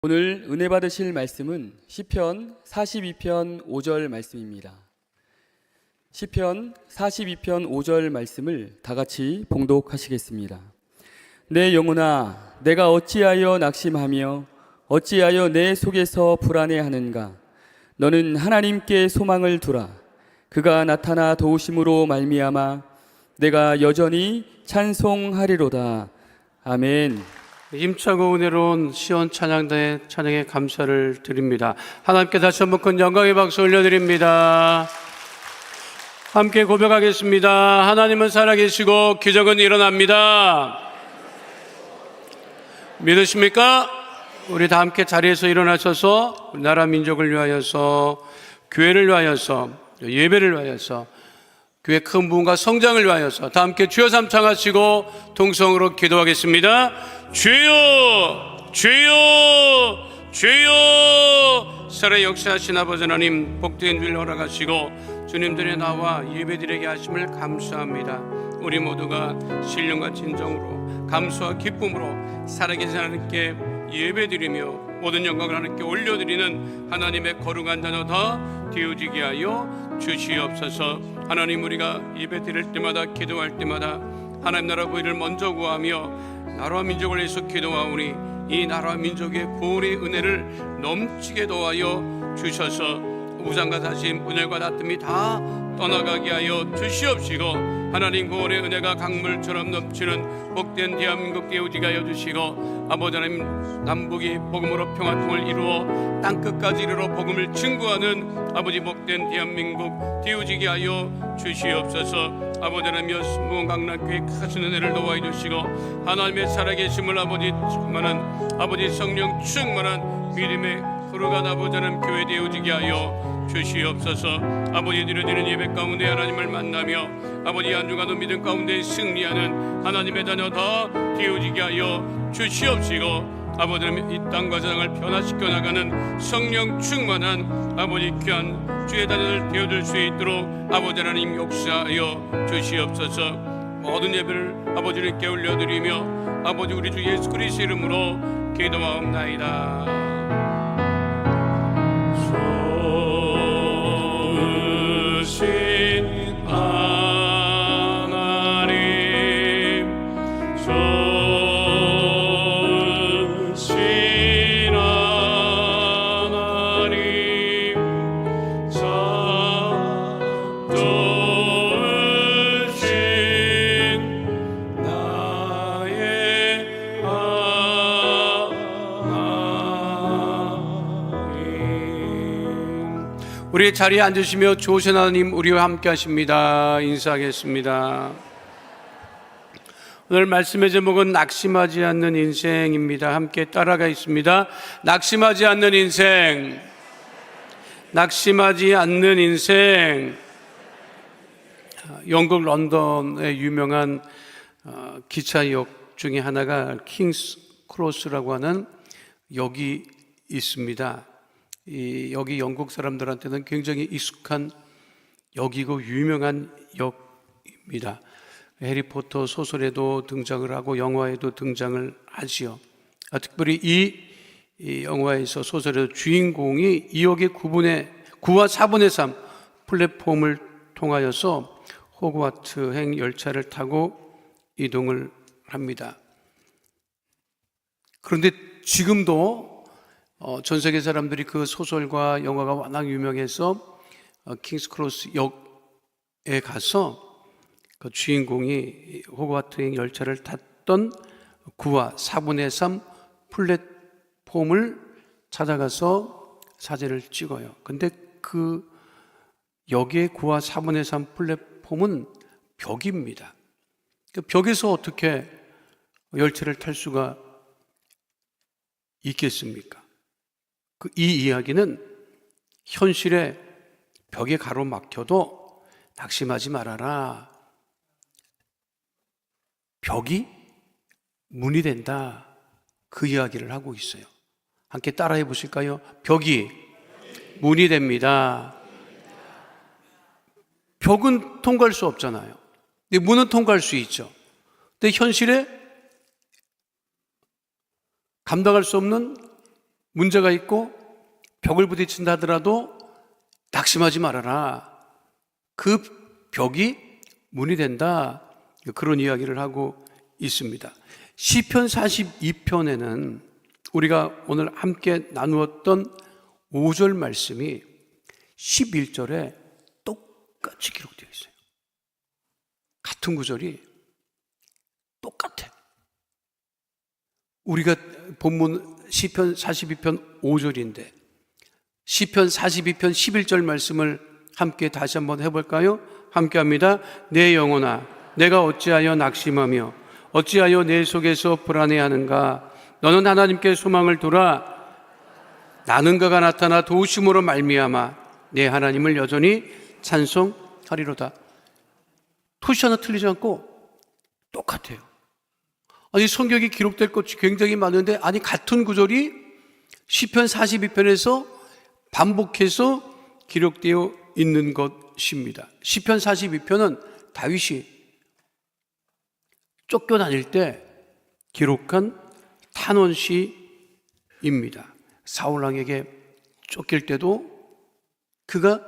오늘 은혜 받으실 말씀은 시편 42편 5절 말씀입니다. 시편 42편 5절 말씀을 다 같이 봉독하시겠습니다. 내 영혼아, 내가 어찌하여 낙심하며 어찌하여 내 속에서 불안해하는가? 너는 하나님께 소망을 두라. 그가 나타나 도우심으로 말미암아 내가 여전히 찬송하리로다. 아멘. 힘차고 은혜로운 시온 찬양단의 찬양에 감사를 드립니다. 하나님께 다시 한번 큰 영광의 박수 올려드립니다. 함께 고백하겠습니다. 하나님은 살아계시고 기적은 일어납니다. 믿으십니까? 우리 다 함께 자리에서 일어나셔서 나라 민족을 위하여서, 교회를 위하여서, 예배를 위하여서, 교회 큰 부흥과 성장을 위하여서 다 함께 주여 삼창하시고 동성으로 기도하겠습니다. 주여, 주여, 주여. 살아 역사하신 아버지 하나님, 복된 일 허락하시고 주님들의 나와 예배드리게 하심을 감사합니다. 우리 모두가 신령과 진정으로, 감수와 기쁨으로 살아계신 하나님께 예배드리며 모든 영광을 하나님께 올려드리는 하나님의 거룩한 자녀 다 되어지게 하여 주시옵소서. 하나님, 우리가 예배 드릴 때마다, 기도할 때마다 하나님 나라 보위를 먼저 구하며 나라와 민족을 위해서 기도하오니 이 나라와 민족의 구원의 은혜를 넘치게 도와여 주셔서 우상과 사심, 분열과 다툼이 다 떠나가게 하여 주시옵시고, 하나님 구원의 은혜가 강물처럼 넘치는 복된 대한민국 되어지게 하여 주시고, 아버지 하나님, 남북이 복음으로 평화통을 이루어 땅끝까지 이르러 복음을 증거하는 아버지 복된 대한민국 되어지게 하여 주시옵소서. 아버지 하나님, 무언강남교회 크신 은혜를 도와해 주시고 하나님의 살아계심을 아버지 충만한, 아버지 성령 충만한 믿음의 거룩한 아버지 하나님 교회 되어지게 하여 주시옵소서. 아버지 드려지는 예배 가운데 하나님을 만나며 아버지 한 주간도 믿음 가운데 승리하는 하나님의 자녀 다 되어지게 하여 주시옵시고, 아버지 하나님, 이 땅과 세상을 변화시켜 나가는 성령 충만한 아버지 귀한 주의 자녀들 되어줄 수 있도록 아버지 하나님 역사하여 주시옵소서. 모든 예배를 아버지께 올려드리며 아버지 우리 주 예수 그리스도 이름으로 기도하옵나이다. 좋으신 하나님, 좋으신 하나님, 참 좋으신 나의 하나님. 우리 자리에 앉으시며 좋으신 하나님 우리와 함께 하십니다. 인사하겠습니다. 오늘 말씀의 제목은 낙심하지 않는 인생입니다. 함께 따라가겠습니다. 낙심하지 않는 인생, 낙심하지 않는 인생. 영국 런던의 유명한 기차역 중에 하나가 킹스 크로스라고 하는 역이 있습니다. 이 여기 영국 사람들한테는 굉장히 익숙한 역이고 유명한 역입니다. 해리포터 소설에도 등장을 하고 영화에도 등장을 하지요. 특별히 이 영화에서, 소설에서 주인공이 이 역의 9와 4분의 3 플랫폼을 통하여서 호그와트행 열차를 타고 이동을 합니다. 그런데 지금도 전 세계 사람들이 그 소설과 영화가 워낙 유명해서 킹스크로스 역에 가서 그 주인공이 호그와트행 열차를 탔던 9와 4분의 3 플랫폼을 찾아가서 사진을 찍어요. 근데 그 역의 9와 4분의 3 플랫폼은 벽입니다. 그 벽에서 어떻게 열차를 탈 수가 있겠습니까? 이 이야기는 현실에 벽에 가로막혀도 낙심하지 말아라. 벽이 문이 된다. 그 이야기를 하고 있어요. 함께 따라해 보실까요? 벽이 문이 됩니다. 벽은 통과할 수 없잖아요. 근데 문은 통과할 수 있죠. 근데 현실에 감당할 수 없는 문제가 있고 벽을 부딪힌다 하더라도 낙심하지 말아라. 그 벽이 문이 된다. 그런 이야기를 하고 있습니다. 시편 42편에는 우리가 오늘 함께 나누었던 5절 말씀이 11절에 똑같이 기록되어 있어요. 같은 구절이 똑같아. 우리가 본문 시편 42편 5절인데 시편 42편 11절 말씀을 함께 다시 한번 해볼까요? 함께 합니다. 내 영혼아, 내가 어찌하여 낙심하며 어찌하여 내 속에서 불안해하는가? 너는 하나님께 소망을 두라. 나는 그가 나타나 도우심으로 말미암아 내 하나님을 여전히 찬송하리로다. 토시 하나 틀리지 않고 똑같아요. 아니, 성경이 기록될 것이 굉장히 많은데, 아니, 같은 구절이 시편 42편에서 반복해서 기록되어 있는 것입니다. 시편 42편은 다윗이 쫓겨다닐 때 기록한 탄원시입니다. 사울왕에게 쫓길 때도 그가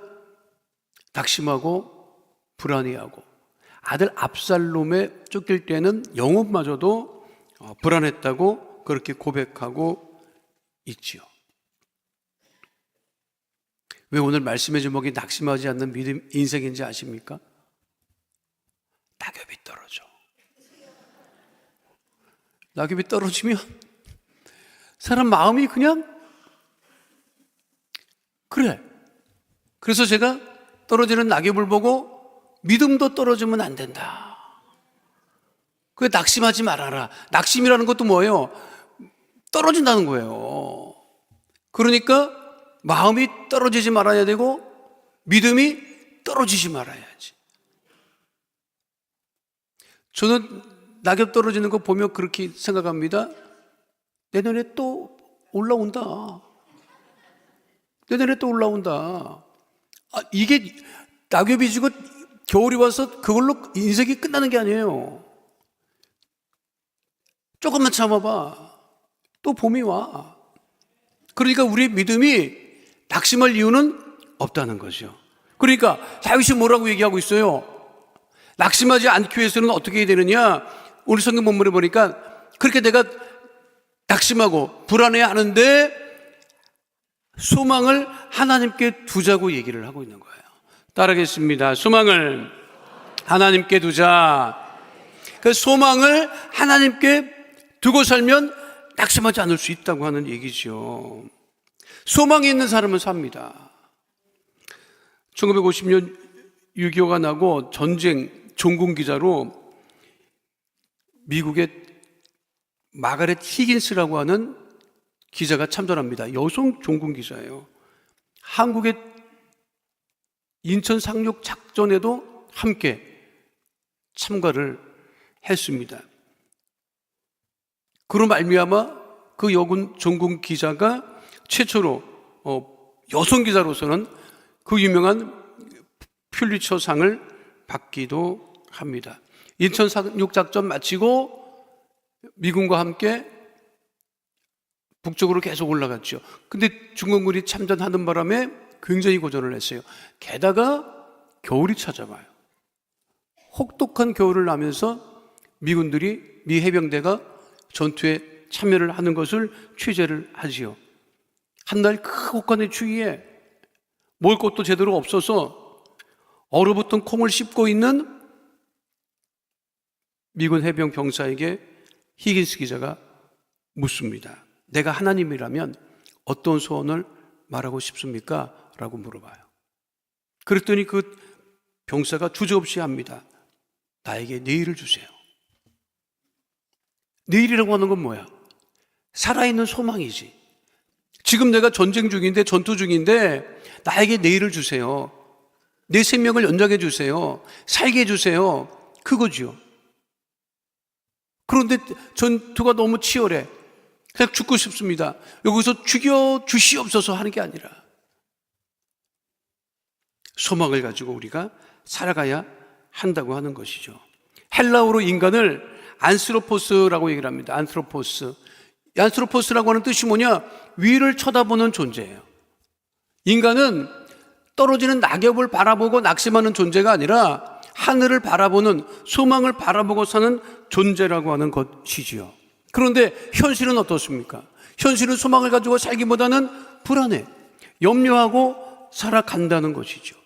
낙심하고 불안해하고, 아들 압살롬에 쫓길 때는 영혼마저도 불안했다고 그렇게 고백하고 있지요. 왜 오늘 말씀의 제목이 낙심하지 않는 믿음 인생인지 아십니까? 낙엽이 떨어져. 낙엽이 떨어지면 사람 마음이 그냥 그래. 그래서 제가 떨어지는 낙엽을 보고 믿음도 떨어지면 안 된다. 그게 낙심하지 말아라. 낙심이라는 것도 뭐예요? 떨어진다는 거예요. 그러니까 마음이 떨어지지 말아야 되고 믿음이 떨어지지 말아야지. 저는 낙엽 떨어지는 거 보면 그렇게 생각합니다. 내년에 또 올라온다. 내년에 또 올라온다. 이게 낙엽이 지고 겨울이 와서 그걸로 인생이 끝나는 게 아니에요. 조금만 참아봐. 또 봄이 와. 그러니까 우리의 믿음이 낙심할 이유는 없다는 거죠. 그러니까 다윗이 뭐라고 얘기하고 있어요? 낙심하지 않기 위해서는 어떻게 해야 되느냐? 우리 성경 본문에 보니까 그렇게 내가 낙심하고 불안해하는데 소망을 하나님께 두자고 얘기를 하고 있는 거예요. 따라하겠습니다. 소망을 하나님께 두자. 그 소망을 하나님께 두고 살면 낙심하지 않을 수 있다고 하는 얘기죠. 소망이 있는 사람은 삽니다. 1950년 6.25가 나고 전쟁 종군기자로 미국의 마가렛 히긴스라고 하는 기자가 참전합니다. 여성 종군기자예요. 한국의 인천 상륙 작전에도 함께 참가를 했습니다. 그로 말미암아 그 여군 종군 기자가 최초로 여성 기자로서는 그 유명한 퓰리처상을 받기도 합니다. 인천 상륙 작전 마치고 미군과 함께 북쪽으로 계속 올라갔죠. 근데 중공군이 참전하는 바람에 굉장히 고전을 했어요. 게다가 겨울이 찾아와요. 혹독한 겨울을 나면서 미군들이, 미 해병대가 전투에 참여를 하는 것을 취재를 하지요. 한날 그 혹한의 추위에 먹을 것도 제대로 없어서 얼어붙은 콩을 씹고 있는 미군 해병 병사에게 히긴스 기자가 묻습니다. 내가 하나님이라면 어떤 소원을 말하고 싶습니까? 라고 물어봐요. 그랬더니 그 병사가 주저없이 합니다. 나에게 내일을 주세요. 내일이라고 하는 건 뭐야? 살아있는 소망이지. 지금 내가 전쟁 중인데, 전투 중인데 나에게 내일을 주세요. 내 생명을 연장해 주세요. 살게 해 주세요. 그거죠. 그런데 전투가 너무 치열해. 그냥 죽고 싶습니다. 여기서 죽여 주시옵소서 하는 게 아니라 소망을 가지고 우리가 살아가야 한다고 하는 것이죠. 헬라어로 인간을 안스로포스라고 얘기를 합니다. 안스로포스. 얀스로포스라고 하는 뜻이 뭐냐? 위를 쳐다보는 존재예요. 인간은 떨어지는 낙엽을 바라보고 낙심하는 존재가 아니라 하늘을 바라보는, 소망을 바라보고 사는 존재라고 하는 것이지요. 그런데 현실은 어떻습니까? 현실은 소망을 가지고 살기보다는 불안해, 염려하고 살아간다는 것이죠.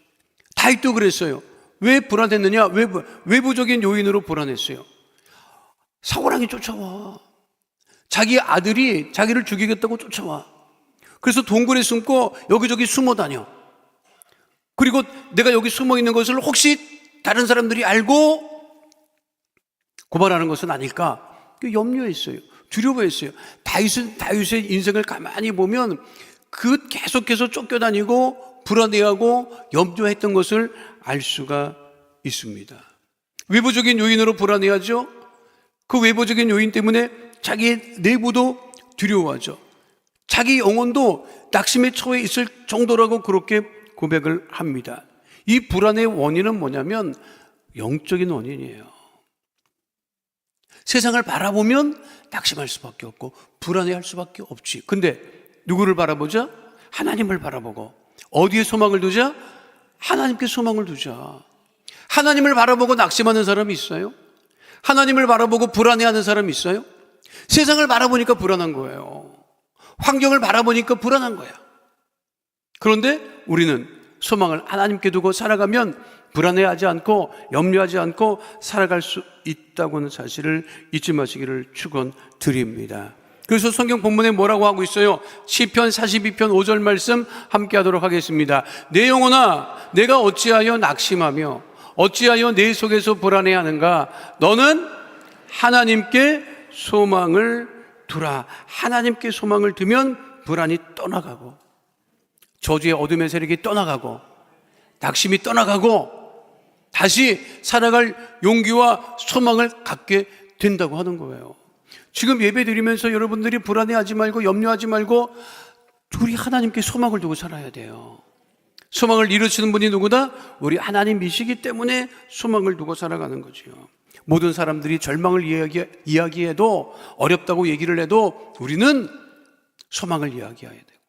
다윗도 그랬어요. 왜 불안했느냐? 외부적인 요인으로 불안했어요. 사고랑이 쫓아와. 자기 아들이 자기를 죽이겠다고 쫓아와. 그래서 동굴에 숨고 여기저기 숨어 다녀. 그리고 내가 여기 숨어 있는 것을 혹시 다른 사람들이 알고 고발하는 것은 아닐까? 염려했어요. 두려워했어요. 다윗의 인생을 가만히 보면 그 계속해서 쫓겨다니고 불안해하고 염려했던 것을 알 수가 있습니다. 외부적인 요인으로 불안해하죠. 그 외부적인 요인 때문에 자기 내부도 두려워하죠. 자기 영혼도 낙심에 처해 있을 정도라고 그렇게 고백을 합니다. 이 불안의 원인은 뭐냐면 영적인 원인이에요. 세상을 바라보면 낙심할 수밖에 없고 불안해할 수밖에 없지. 근데 누구를 바라보자? 하나님을 바라보고. 어디에 소망을 두자? 하나님께 소망을 두자. 하나님을 바라보고 낙심하는 사람이 있어요? 하나님을 바라보고 불안해하는 사람이 있어요? 세상을 바라보니까 불안한 거예요. 환경을 바라보니까 불안한 거야. 그런데 우리는 소망을 하나님께 두고 살아가면 불안해하지 않고 염려하지 않고 살아갈 수 있다고는 사실을 잊지 마시기를 축원드립니다. 그래서 성경 본문에 뭐라고 하고 있어요? 시편 42편 5절 말씀 함께 하도록 하겠습니다. 내 영혼아, 내가 어찌하여 낙심하며 어찌하여 내 속에서 불안해하는가? 너는 하나님께 소망을 두라. 하나님께 소망을 두면 불안이 떠나가고 저주의 어둠의 세력이 떠나가고 낙심이 떠나가고 다시 살아갈 용기와 소망을 갖게 된다고 하는 거예요. 지금 예배 드리면서 여러분들이 불안해하지 말고 염려하지 말고 우리 하나님께 소망을 두고 살아야 돼요. 소망을 이루시는 분이 누구다? 우리 하나님이시기 때문에 소망을 두고 살아가는 거지요. 모든 사람들이 절망을 이야기해도 어렵다고 얘기를 해도 우리는 소망을 이야기해야 되고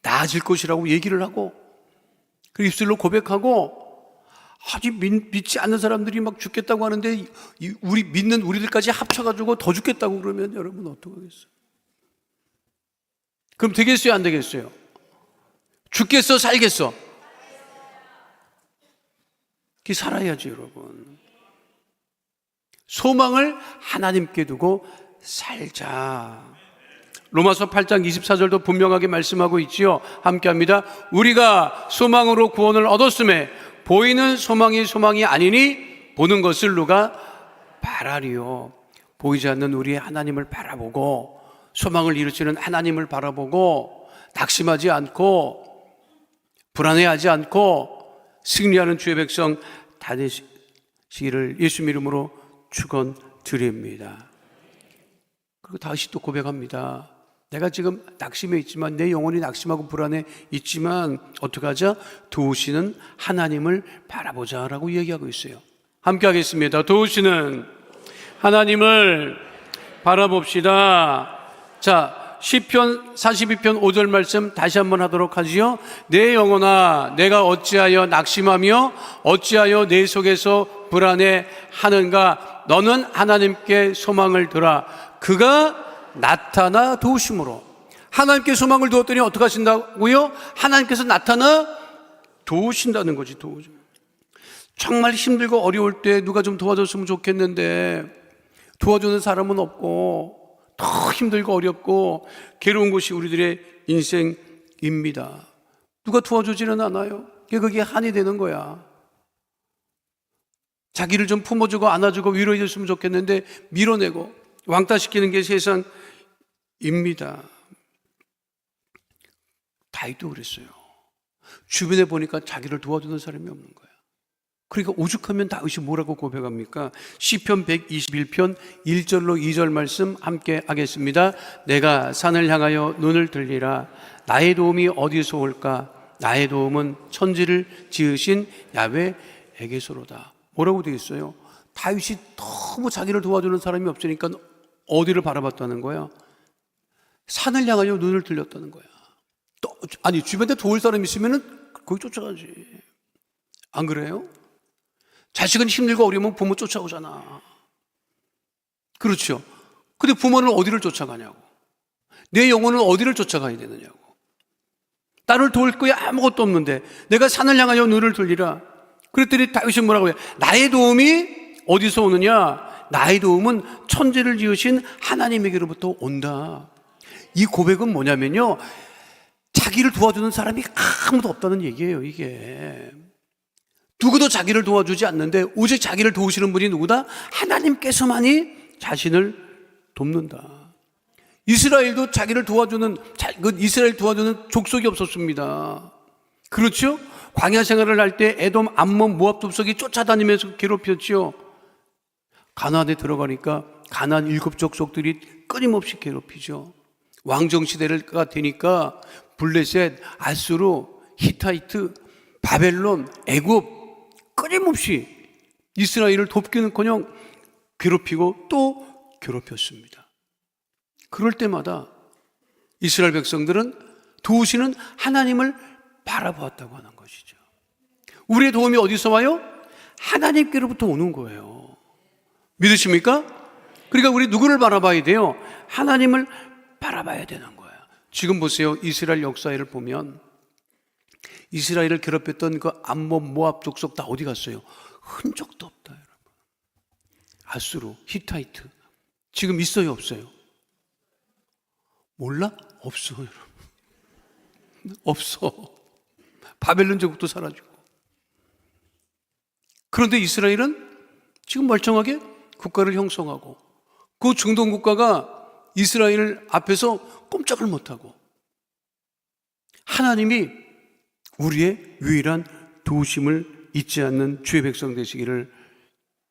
나아질 것이라고 얘기를 하고 그 입술로 고백하고 아직 믿지 않는 사람들이 막 죽겠다고 하는데 우리 믿는 우리들까지 합쳐가지고 더 죽겠다고 그러면 여러분 어떡하겠어요? 그럼 되겠어요? 안 되겠어요? 죽겠어? 살겠어? 그게 살아야지 여러분. 소망을 하나님께 두고 살자. 로마서 8장 24절도 분명하게 말씀하고 있지요. 함께 합니다. 우리가 소망으로 구원을 얻었음에 보이는 소망이 아니니 보는 것을 누가 바라리요. 보이지 않는 우리의 하나님을 바라보고 소망을 이루시는 하나님을 바라보고 낙심하지 않고 불안해하지 않고 승리하는 주의 백성 다 되시기를 예수님 이름으로 축원드립니다. 그리고 다시 또 고백합니다. 내가 지금 낙심해 있지만 내 영혼이 낙심하고 불안해 있지만 어떻게 하자? 도우시는 하나님을 바라보자라고 얘기하고 있어요. 함께 하겠습니다. 도우시는 하나님을 바라봅시다. 자, 시편 42편 5절 말씀 다시 한번 하도록 하지요. 내 영혼아, 내가 어찌하여 낙심하며 어찌하여 내 속에서 불안해 하는가? 너는 하나님께 소망을 두라. 그가 나타나 도우심으로. 하나님께 소망을 두었더니 어떻게 하신다고요? 하나님께서 나타나 도우신다는 거지. 도우심. 정말 힘들고 어려울 때 누가 좀 도와줬으면 좋겠는데 도와주는 사람은 없고 더 힘들고 어렵고 괴로운 것이 우리들의 인생입니다. 누가 도와주지는 않아요. 그게 한이 되는 거야. 자기를 좀 품어주고 안아주고 위로해 줬으면 좋겠는데 밀어내고 왕따시키는 게 세상입니다. 다윗도 그랬어요. 주변에 보니까 자기를 도와주는 사람이 없는 거야. 그러니까 오죽하면 다윗이 뭐라고 고백합니까? 시편 121편 1절로 2절 말씀 함께 하겠습니다. 내가 산을 향하여 눈을 들리라. 나의 도움이 어디서 올까? 나의 도움은 천지를 지으신 야훼에게서로다. 뭐라고 되어 있어요? 다윗이 너무 자기를 도와주는 사람이 없으니까 어디를 바라봤다는 거야? 산을 향하여 눈을 들렸다는 거야. 또, 아니, 주변에 도울 사람 있으면은 거기 쫓아가지. 안 그래요? 자식은 힘들고 어려우면 부모 쫓아오잖아. 그렇죠. 근데 부모는 어디를 쫓아가냐고. 내 영혼은 어디를 쫓아가야 되느냐고. 나를 도울 거야 아무것도 없는데 내가 산을 향하여 눈을 들리라. 그랬더니 다윗이 뭐라고 해요? 나의 도움이 어디서 오느냐? 나의 도움은 천지를 지으신 하나님에게로부터 온다. 이 고백은 뭐냐면요, 자기를 도와주는 사람이 아무도 없다는 얘기예요. 이게 누구도 자기를 도와주지 않는데 오직 자기를 도우시는 분이 누구다? 하나님께서만이 자신을 돕는다. 이스라엘도 자기를 도와주는, 이스라엘 도와주는 족속이 없었습니다. 그렇죠? 광야 생활을 할 때 에돔, 암몬, 모압 족속이 쫓아다니면서 괴롭혔죠. 가나안에 들어가니까 가나안 7 족속들이 끊임없이 괴롭히죠. 왕정 시대가 되니까 블레셋, 아수르, 히타이트, 바벨론, 애굽 끊임없이 이스라엘을 돕기는커녕 괴롭히고 또 괴롭혔습니다. 그럴 때마다 이스라엘 백성들은 도우시는 하나님을 바라보았다고 하는 것이죠. 우리의 도움이 어디서 와요? 하나님께로부터 오는 거예요. 믿으십니까? 그러니까 우리 누구를 바라봐야 돼요? 하나님을 바라봐야 되는 거예요. 지금 보세요. 이스라엘 역사를 보면 이스라엘을 괴롭혔던 그 암몬, 모압 족속 다 어디 갔어요? 흔적도 없다, 여러분. 아수르, 히타이트 지금 있어요, 없어요? 몰라? 없어, 여러분. 없어. 바벨론 제국도 사라지고. 그런데 이스라엘은 지금 멀쩡하게 국가를 형성하고 그 중동 국가가 이스라엘 앞에서 꼼짝을 못하고 하나님이 우리의 유일한 도우심을 잊지 않는 주의 백성 되시기를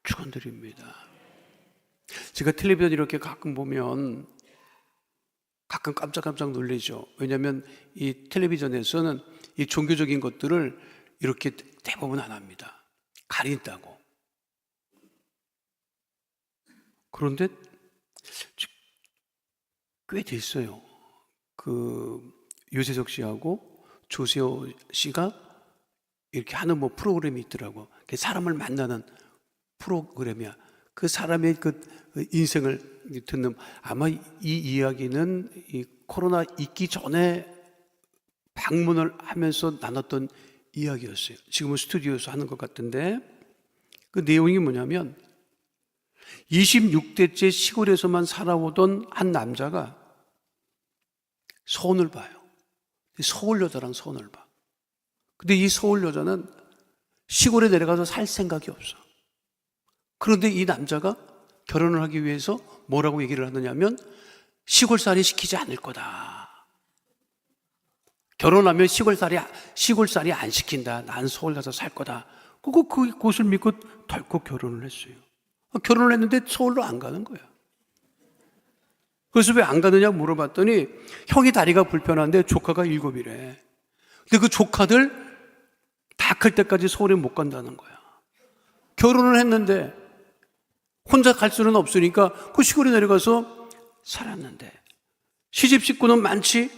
축원드립니다. 제가 텔레비전 이렇게 가끔 보면 가끔 깜짝깜짝 놀라죠. 왜냐하면 이 텔레비전에서는 이 종교적인 것들을 이렇게 대부분 안 합니다. 가린다고. 그런데 꽤 됐어요. 그 유재석 씨하고 조세호 씨가 이렇게 하는 뭐 프로그램이 있더라고. 사람을 만나는 프로그램이야. 그 사람의 그 인생을 듣는, 아마 이 이야기는 이 코로나 있기 전에 방문을 하면서 나눴던 이야기였어요. 지금은 스튜디오에서 하는 것 같은데 그 내용이 뭐냐면 26대째 시골에서만 살아오던 한 남자가 서운을 봐요. 서울 여자랑 서운을 봐. 근데 이 서울 여자는 시골에 내려가서 살 생각이 없어. 그런데 이 남자가 결혼을 하기 위해서 뭐라고 얘기를 하느냐면 시골살이 시키지 않을 거다. 결혼하면 시골살이 안 시킨다. 난 서울 가서 살 거다. 그곳을 믿고 덜컥 결혼을 했어요. 결혼을 했는데 서울로 안 가는 거야. 그래서 왜 안 가느냐 물어봤더니 형이 다리가 불편한데 조카가 7이래. 근데 그 조카들 다 클 때까지 서울에 못 간다는 거야. 결혼을 했는데 혼자 갈 수는 없으니까 그 시골에 내려가서 살았는데 시집 식구는 많지,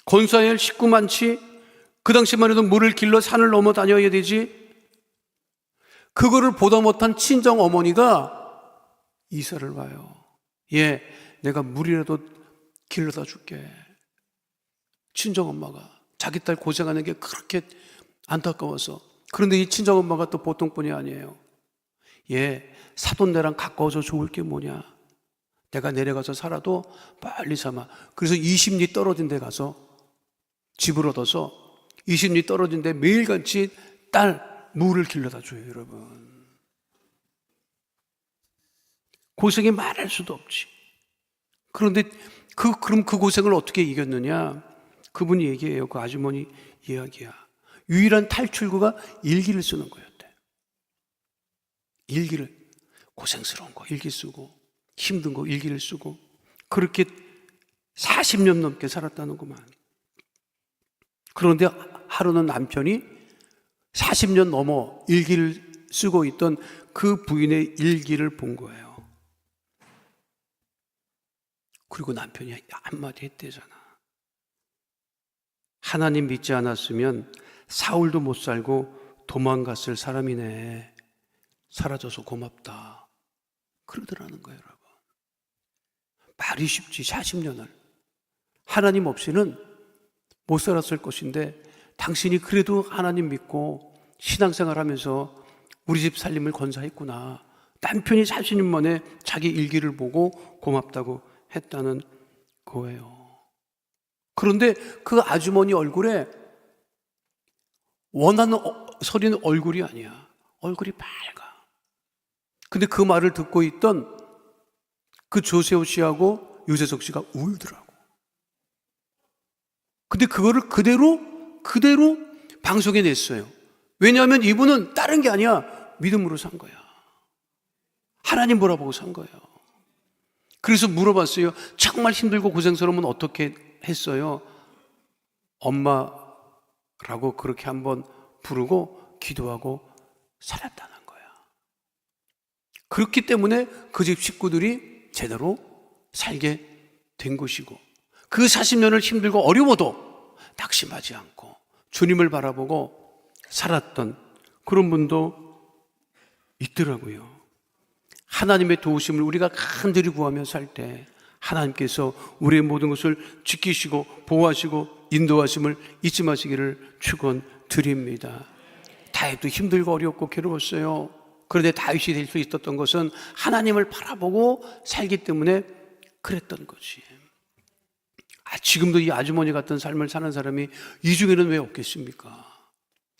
건사해야 할 식구 많지, 그 당시만 해도 물을 길러 산을 넘어 다녀야 되지. 그거를 보다 못한 친정 어머니가 이사를 와요. 얘 내가 물이라도 길러다 줄게. 친정 엄마가 자기 딸 고생하는 게 그렇게 안타까워서. 그런데 이 친정 엄마가 또 보통 분이 아니에요. 얘 사돈 내랑 가까워서 좋을 게 뭐냐. 내가 내려가서 살아도 빨리 삼아. 그래서 20리 떨어진 데 가서 집을 얻어서 20리 떨어진 데 매일같이 딸 물을 길러다 줘요, 여러분. 고생이 말할 수도 없지. 그런데 그럼 그 고생을 어떻게 이겼느냐? 그분이 얘기해요. 그 아주머니 이야기야. 유일한 탈출구가 일기를 쓰는 거였대. 일기를, 고생스러운 거 일기 쓰고 힘든 거 일기를 쓰고 그렇게 40년 넘게 살았다는구만. 그런데 하루는 남편이 40년 넘어 일기를 쓰고 있던 그 부인의 일기를 본 거예요. 그리고 남편이 한마디 했대잖아. 하나님 믿지 않았으면 사울도 못 살고 도망갔을 사람이네. 사라져서 고맙다. 그러더라는 거예요, 여러분. 말이 쉽지, 40년을. 하나님 없이는 못 살았을 것인데 당신이 그래도 하나님 믿고 신앙생활 하면서 우리 집 살림을 건사했구나. 남편이 40년 만에 자기 일기를 보고 고맙다고 했다는 거예요. 그런데 그 아주머니 얼굴에 원하는 서리는 얼굴이 아니야. 얼굴이 밝아. 근데 그 말을 듣고 있던 그 조세호 씨하고 유재석 씨가 울더라고. 근데 그거를 그대로 방송에 냈어요. 왜냐하면 이분은 다른 게 아니야. 믿음으로 산 거야. 하나님 보라보고 산 거예요. 그래서 물어봤어요. 정말 힘들고 고생스러우면 어떻게 했어요? 엄마라고 그렇게 한번 부르고 기도하고 살았다는 거야. 그렇기 때문에 그 집 식구들이 제대로 살게 된 것이고, 그 40년을 힘들고 어려워도 낙심하지 않고 주님을 바라보고 살았던 그런 분도 있더라고요. 하나님의 도우심을 우리가 간절히 구하며 살 때 하나님께서 우리의 모든 것을 지키시고 보호하시고 인도하심을 잊지 마시기를 축원드립니다. 다윗도 힘들고 어렵고 괴로웠어요. 그런데 다윗이 될 수 있었던 것은 하나님을 바라보고 살기 때문에 그랬던 거지. 지금도 이 아주머니 같은 삶을 사는 사람이 이 중에는 왜 없겠습니까?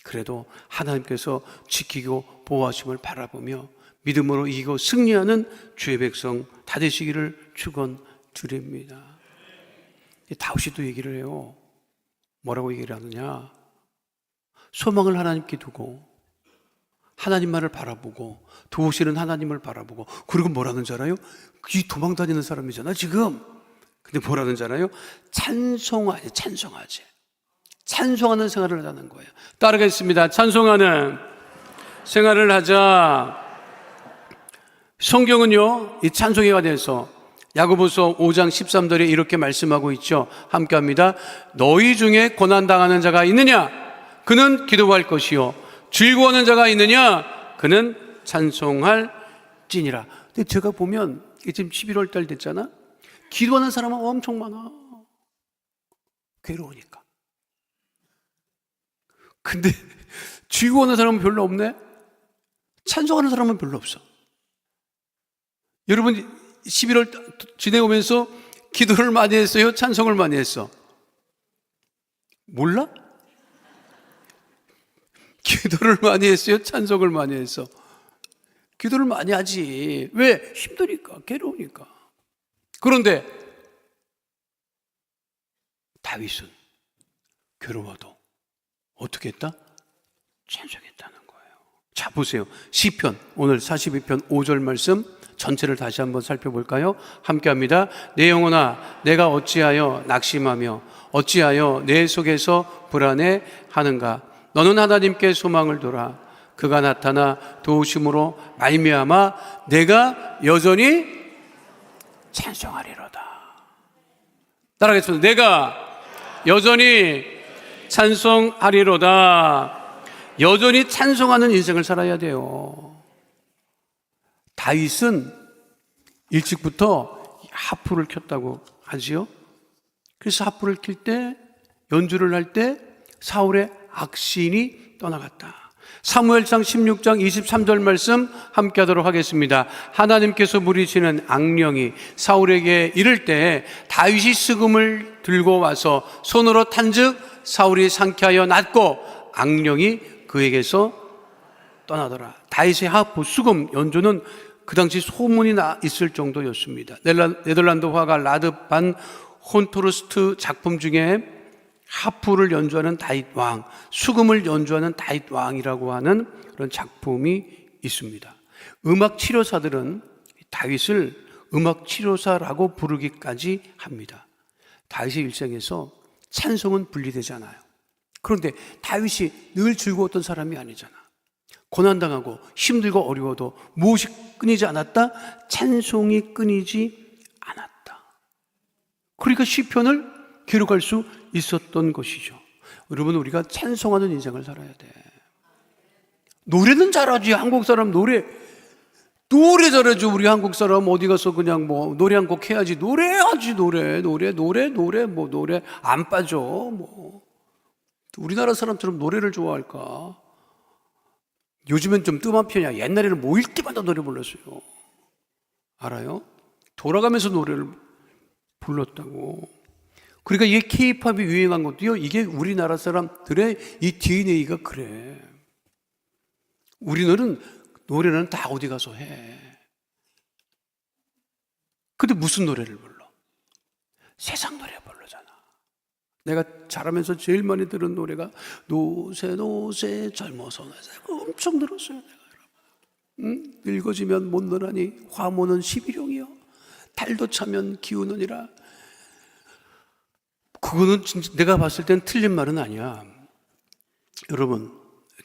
그래도 하나님께서 지키고 보호하심을 바라보며 믿음으로 이기고 승리하는 주의 백성 다 되시기를 축원드립니다. 다윗이 또 얘기를 해요. 뭐라고 얘기를 하느냐? 소망을 하나님께 두고 하나님만을 바라보고 도우시는 하나님을 바라보고, 그리고 뭐라는 줄 알아요? 이 도망다니는 사람이잖아 지금. 근데 뭐라는 줄 알아요? 찬송하지. 찬송하는 생활을 하자는 거예요. 따르겠습니다. 찬송하는 생활을 하자. 성경은요, 이 찬송회가 돼서 야고보서 5장 13절에 이렇게 말씀하고 있죠. 함께 합니다. 너희 중에 고난당하는 자가 있느냐? 그는 기도할 것이요. 즐거워하는 자가 있느냐? 그는 찬송할지니라. 근데 제가 보면 지금 11월 달 됐잖아. 기도하는 사람은 엄청 많아. 괴로우니까. 근데 즐거워하는 사람은 별로 없네. 찬송하는 사람은 별로 없어. 여러분 11월 지내오면서 기도를 많이 했어요? 찬송을 많이 했어? 몰라? 기도를 많이 했어요? 찬송을 많이 했어? 기도를 많이 하지. 왜? 힘드니까, 괴로우니까. 그런데 다윗은 괴로워도 어떻게 했다? 찬송했다는 거예요. 자, 보세요. 시편 오늘 42편 5절 말씀 전체를 다시 한번 살펴볼까요? 함께 합니다. 내 영혼아, 내가 어찌하여 낙심하며 어찌하여 내 속에서 불안해 하는가? 너는 하나님께 소망을 둬라. 그가 나타나 도우심으로 말미암아 내가 여전히 찬송하리로다. 따라하겠습니다. 내가 여전히 찬송하리로다. 여전히 찬송하는 인생을 살아야 돼요. 다윗은 일찍부터 하프를 켰다고 하지요. 그래서 하프를 킬 때, 연주를 할 때 사울의 악신이 떠나갔다. 사무엘상 16장 23절 말씀 함께 하도록 하겠습니다. 하나님께서 부리시는 악령이 사울에게 이를 때 다윗이 수금을 들고 와서 손으로 탄즉 사울이 상쾌하여 낫고 악령이 그에게서 떠나더라. 다윗의 하프 수금 연주는 그 당시 소문이 나 있을 정도였습니다. 네덜란드 화가 라드 반 혼토르스트 작품 중에 하프를 연주하는 다윗 왕, 수금을 연주하는 다윗 왕이라고 하는 그런 작품이 있습니다. 음악 치료사들은 다윗을 음악 치료사라고 부르기까지 합니다. 다윗의 일생에서 찬송은 분리되지 않아요. 그런데 다윗이 늘 즐거웠던 사람이 아니잖아. 고난당하고 힘들고 어려워도 무엇이 끊이지 않았다? 찬송이 끊이지 않았다. 그러니까 시편을 기록할 수 있었던 것이죠. 여러분, 우리가 찬송하는 인생을 살아야 돼. 노래는 잘하지. 한국 사람 노래 잘하죠. 우리 한국 사람 어디 가서 그냥 뭐 노래 한 곡 해야지. 노래하지. 노래 뭐 노래 안 빠져. 뭐 우리나라 사람처럼 노래를 좋아할까? 요즘엔 좀 뜸한 편이야. 옛날에는 모일 때마다 노래 불렀어요. 알아요? 돌아가면서 노래를 불렀다고. 그러니까 이게 K-팝이 유행한 것도요, 이게 우리나라 사람들의 이 DNA가 그래. 우리는 노래는 다 어디 가서 해. 근데 무슨 노래를 불러? 세상 노래 부르잖아. 내가 자라면서 제일 많이 들은 노래가 노새 젊어서 엄청 들었어요. 내가. 응? 늙어지면 못 노라니 화모는 11형이요 달도 차면 기우느니라. 그거는 진짜 내가 봤을 땐 틀린 말은 아니야. 여러분,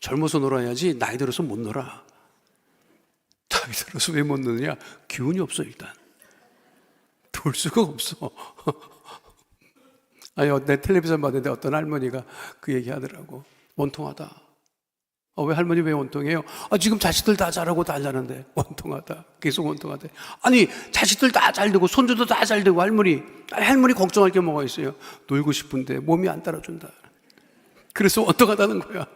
젊어서 놀아야지 나이 들어서 못 놀아. 나이 들어서 왜 못 노느냐? 기운이 없어. 일단 돌 수가 없어. 아니, 내 텔레비전 봤는데 어떤 할머니가 그 얘기 하더라고. 원통하다. 왜 할머니 왜 원통해요? 지금 자식들 다 잘하고 다 잘하는데 원통하다. 계속 원통하대. 아니, 자식들 다 잘 되고 손주도 다 잘 되고 할머니 걱정할 게 뭐가 있어요? 놀고 싶은데 몸이 안 따라준다. 그래서 원통하다는 거야.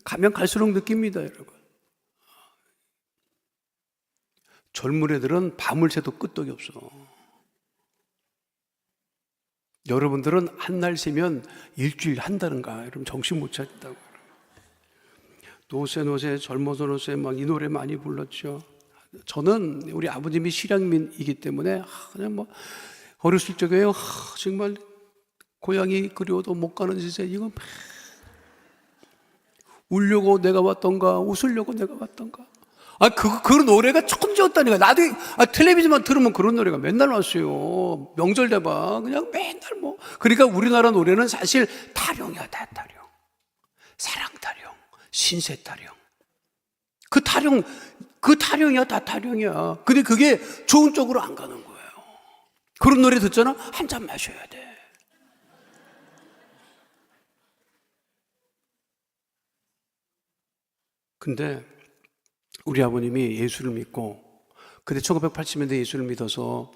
가면 갈수록 느낍니다, 여러분. 젊은 애들은 밤을 새도 끄떡이 없어. 여러분들은 한 날 새면 일주일 한다는가? 여러분 정신 못 차린다고. 노새 젊어서 막 이 노래 많이 불렀죠. 저는 우리 아버님이 실향민이기 때문에 그냥 뭐 어렸을 적에요, 정말 고향이 그리워도 못 가는 짓에 이거 울려고 내가 왔던가 웃으려고 내가 왔던가. 그 노래가 천재였다니까. 나도 텔레비전만 들으면 그런 노래가 맨날 왔어요. 명절 되봐 그냥 맨날 뭐. 그러니까 우리나라 노래는 사실 타령이야. 다 타령. 사랑 타령, 신세 타령. 그 타령이야. 다 타령이야. 근데 그게 좋은 쪽으로 안 가는 거예요. 그런 노래 듣잖아? 한 잔 마셔야 돼. 근데 우리 아버님이 예수를 믿고, 그때 1980년대 예수를 믿어서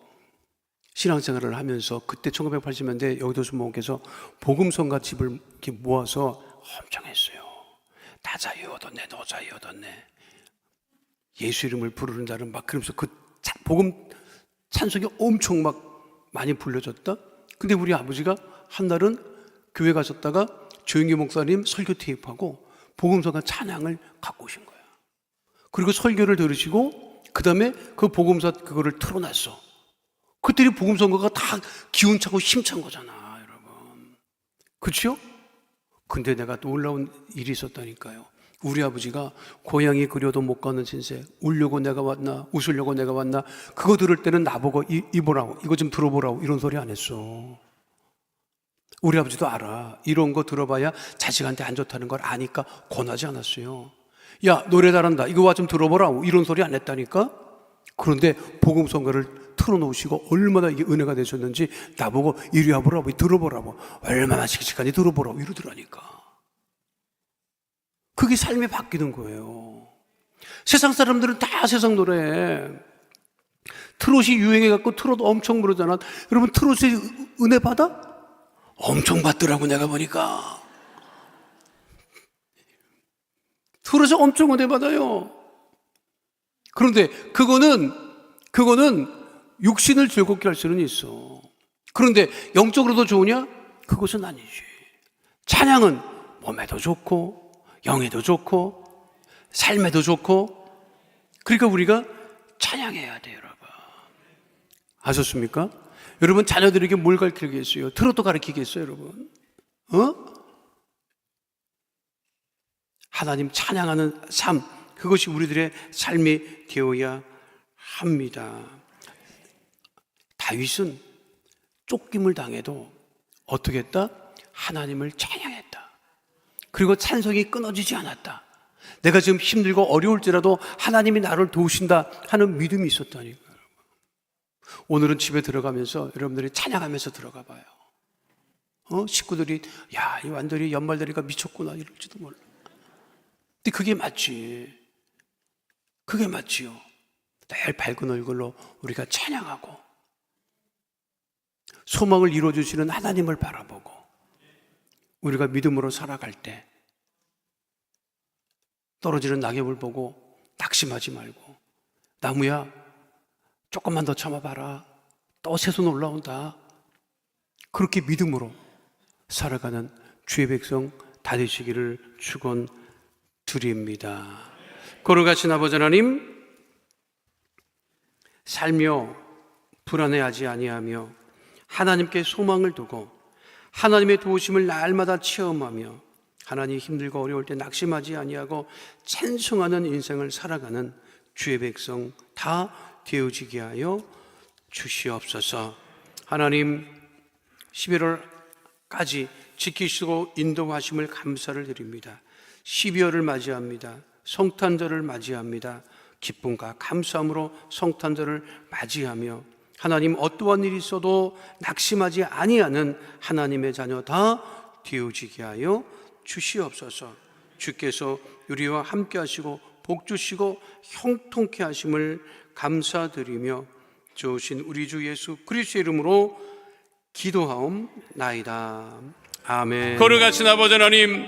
신앙생활을 하면서, 그때 1980년대 여기도수 모험께서 복음성가 집을 이렇게 모아서 엄청 했어요. 나 자유 얻었네, 너 자유 얻었네, 예수 이름을 부르는 자는 막, 그러면서 그 복음 찬송이 엄청 막 많이 불려졌다. 근데 우리 아버지가 한 날은 교회 가셨다가 조영기 목사님 설교 테이프하고 복음성가 찬양을 갖고 오신 거예요. 그리고 설교를 들으시고 그 다음에 그 복음서 그거를 틀어놨어. 그때 복음성가가 다 기운차고 힘찬 거잖아, 여러분. 그렇죠? 근데 내가 놀라운 일이 있었다니까요. 우리 아버지가 고향이 그려도 못 가는 신세, 울려고 내가 왔나 웃으려고 내가 왔나, 그거 들을 때는 나보고 이보라고, 이거 좀 들어보라고, 이런 소리 안 했어. 우리 아버지도 알아. 이런 거 들어봐야 자식한테 안 좋다는 걸 아니까 권하지 않았어요. 야, 노래 잘한다, 이거 와 좀 들어보라고, 이런 소리 안 했다니까. 그런데 복음성가를 틀어놓으시고 얼마나 이게 은혜가 되셨는지 나보고 이리 와보라고, 들어보라고, 얼마나 씩씩하니 들어보라고 이러더라니까. 그게 삶이 바뀌는 거예요. 세상 사람들은 다 세상 노래해. 트롯이 유행해갖고 트롯 엄청 부르잖아. 여러분, 트롯에 은혜 받아? 엄청 받더라고, 내가 보니까. 트롯에 엄청 은혜 받아요. 그런데 그거는 육신을 즐겁게 할 수는 있어. 그런데 영적으로도 좋으냐? 그것은 아니지. 찬양은 몸에도 좋고 영에도 좋고 삶에도 좋고, 그러니까 우리가 찬양해야 돼요, 여러분. 아셨습니까? 여러분, 자녀들에게 뭘 가르치겠어요? 트로트 가르치겠어요, 여러분? 하나님 찬양하는 삶, 그것이 우리들의 삶이 되어야 합니다. 다윗은 쫓김을 당해도 어떻게 했다? 하나님을 찬양했다. 그리고 찬송이 끊어지지 않았다. 내가 지금 힘들고 어려울지라도 하나님이 나를 도우신다 하는 믿음이 있었다니까요. 오늘은 집에 들어가면서 여러분들이 찬양하면서 들어가 봐요. 식구들이 야, 이 완전히 연말되니까 미쳤구나 이럴지도 몰라. 근데 그게 맞지. 그게 맞지요. 늘 밝은 얼굴로 우리가 찬양하고 소망을 이루어주시는 하나님을 바라보고 우리가 믿음으로 살아갈 때 떨어지는 낙엽을 보고 낙심하지 말고 나무야 조금만 더 참아봐라. 또 새손 올라온다. 그렇게 믿음으로 살아가는 주의 백성 다 되시기를 축원드립니다. 거룩하신 아버지 하나님, 살며 불안해하지 아니하며 하나님께 소망을 두고 하나님의 도우심을 날마다 체험하며 하나님 힘들고 어려울 때 낙심하지 아니하고 찬송하는 인생을 살아가는 주의 백성 다 되어지게 하여 주시옵소서. 하나님 11월까지 지키시고 인도하심을 감사를 드립니다. 12월을 맞이합니다. 성탄절을 맞이합니다. 기쁨과 감사함으로 성탄절을 맞이하며 하나님 어떠한 일이 있어도 낙심하지 아니하는 하나님의 자녀 다 되어지게 하여 주시옵소서. 주께서 우리와 함께 하시고 복 주시고 형통케 하심을 감사드리며 좋으신 우리 주 예수 그리스도의 이름으로 기도하옵나이다. 아멘. 거룩하신 아버지 하나님,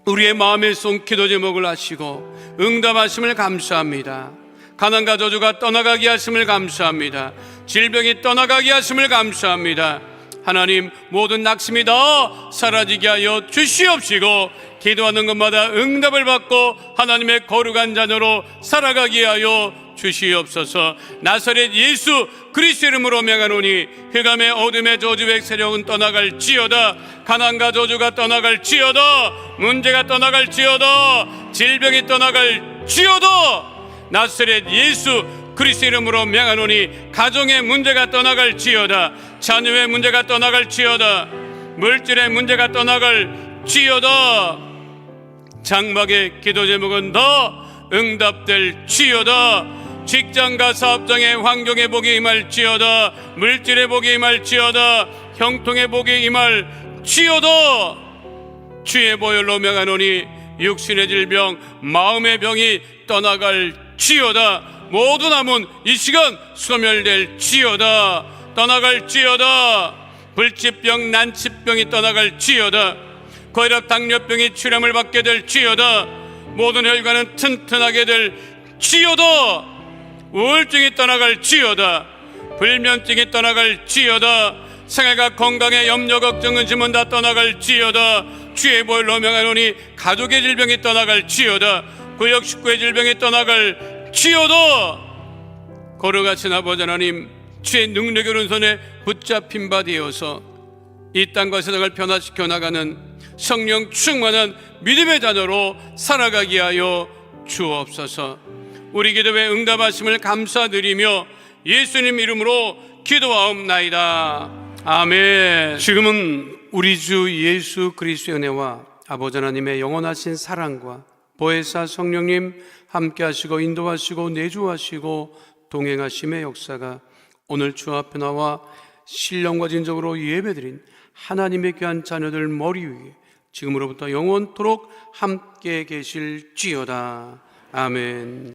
우리의 마음의 속 기도 제목을 아시고 응답하심을 감사합니다. 가난과 저주가 떠나가게 하심을 감사합니다. 질병이 떠나가게 하심을 감사합니다. 하나님, 모든 낙심이 다 사라지게 하여 주시옵시고 기도하는 것마다 응답을 받고 하나님의 거룩한 자녀로 살아가게 하여 주시옵소서. 나사렛 예수 그리스도 이름으로 명하노니 흑암의 어둠의 저주의 세력은 떠나갈지어다. 가난과 저주가 떠나갈지어다. 문제가 떠나갈지어다. 질병이 떠나갈지어다. 나사렛 예수 그리스도 이름으로 명하노니 가정의 문제가 떠나갈지어다. 자녀의 문제가 떠나갈지어다. 물질의 문제가 떠나갈지어다. 장막의 기도 제목은 더 응답될지어다. 직장과 사업장의 환경의 복이 임할지어다. 물질의 복이 임할지어다. 형통의 복이 임할지어다. 주의 보혈로 명하노니 육신의 질병, 마음의 병이 떠나갈지어다. 모든 암은 이 시간 소멸될지어다. 떠나갈지어다. 불치병, 난치병이 떠나갈지어다. 고혈압, 당뇨병이 치료를 받게 될지어다. 모든 혈관은 튼튼하게 될지어다. 우울증이 떠나갈지어다. 불면증이 떠나갈지어다. 생활과 건강의 염려, 걱정, 근심은 다 떠나갈지어다. 주의 보혈로 명하노니 가족의 질병이 떠나갈지어다. 구역 식구의 질병이 떠나갈지어다. 거룩하신 아버지 하나님, 주의 능력의 오른손에 붙잡힌 바 되어서 이 땅과 세상을 변화시켜 나가는 성령 충만한 믿음의 자녀로 살아가게 하여 주옵소서. 우리 기도에 응답하심을 감사드리며 예수님 이름으로 기도하옵나이다. 아멘. 지금은 우리 주 예수 그리스도의 은혜와 아버지 하나님의 영원하신 사랑과 보혜사 성령님 함께 하시고 인도하시고 내주하시고 동행하심의 역사가 오늘 주 앞에 나와 신령과 진정으로 예배드린 하나님의 귀한 자녀들 머리 위에 지금으로부터 영원토록 함께 계실지어다. 아멘.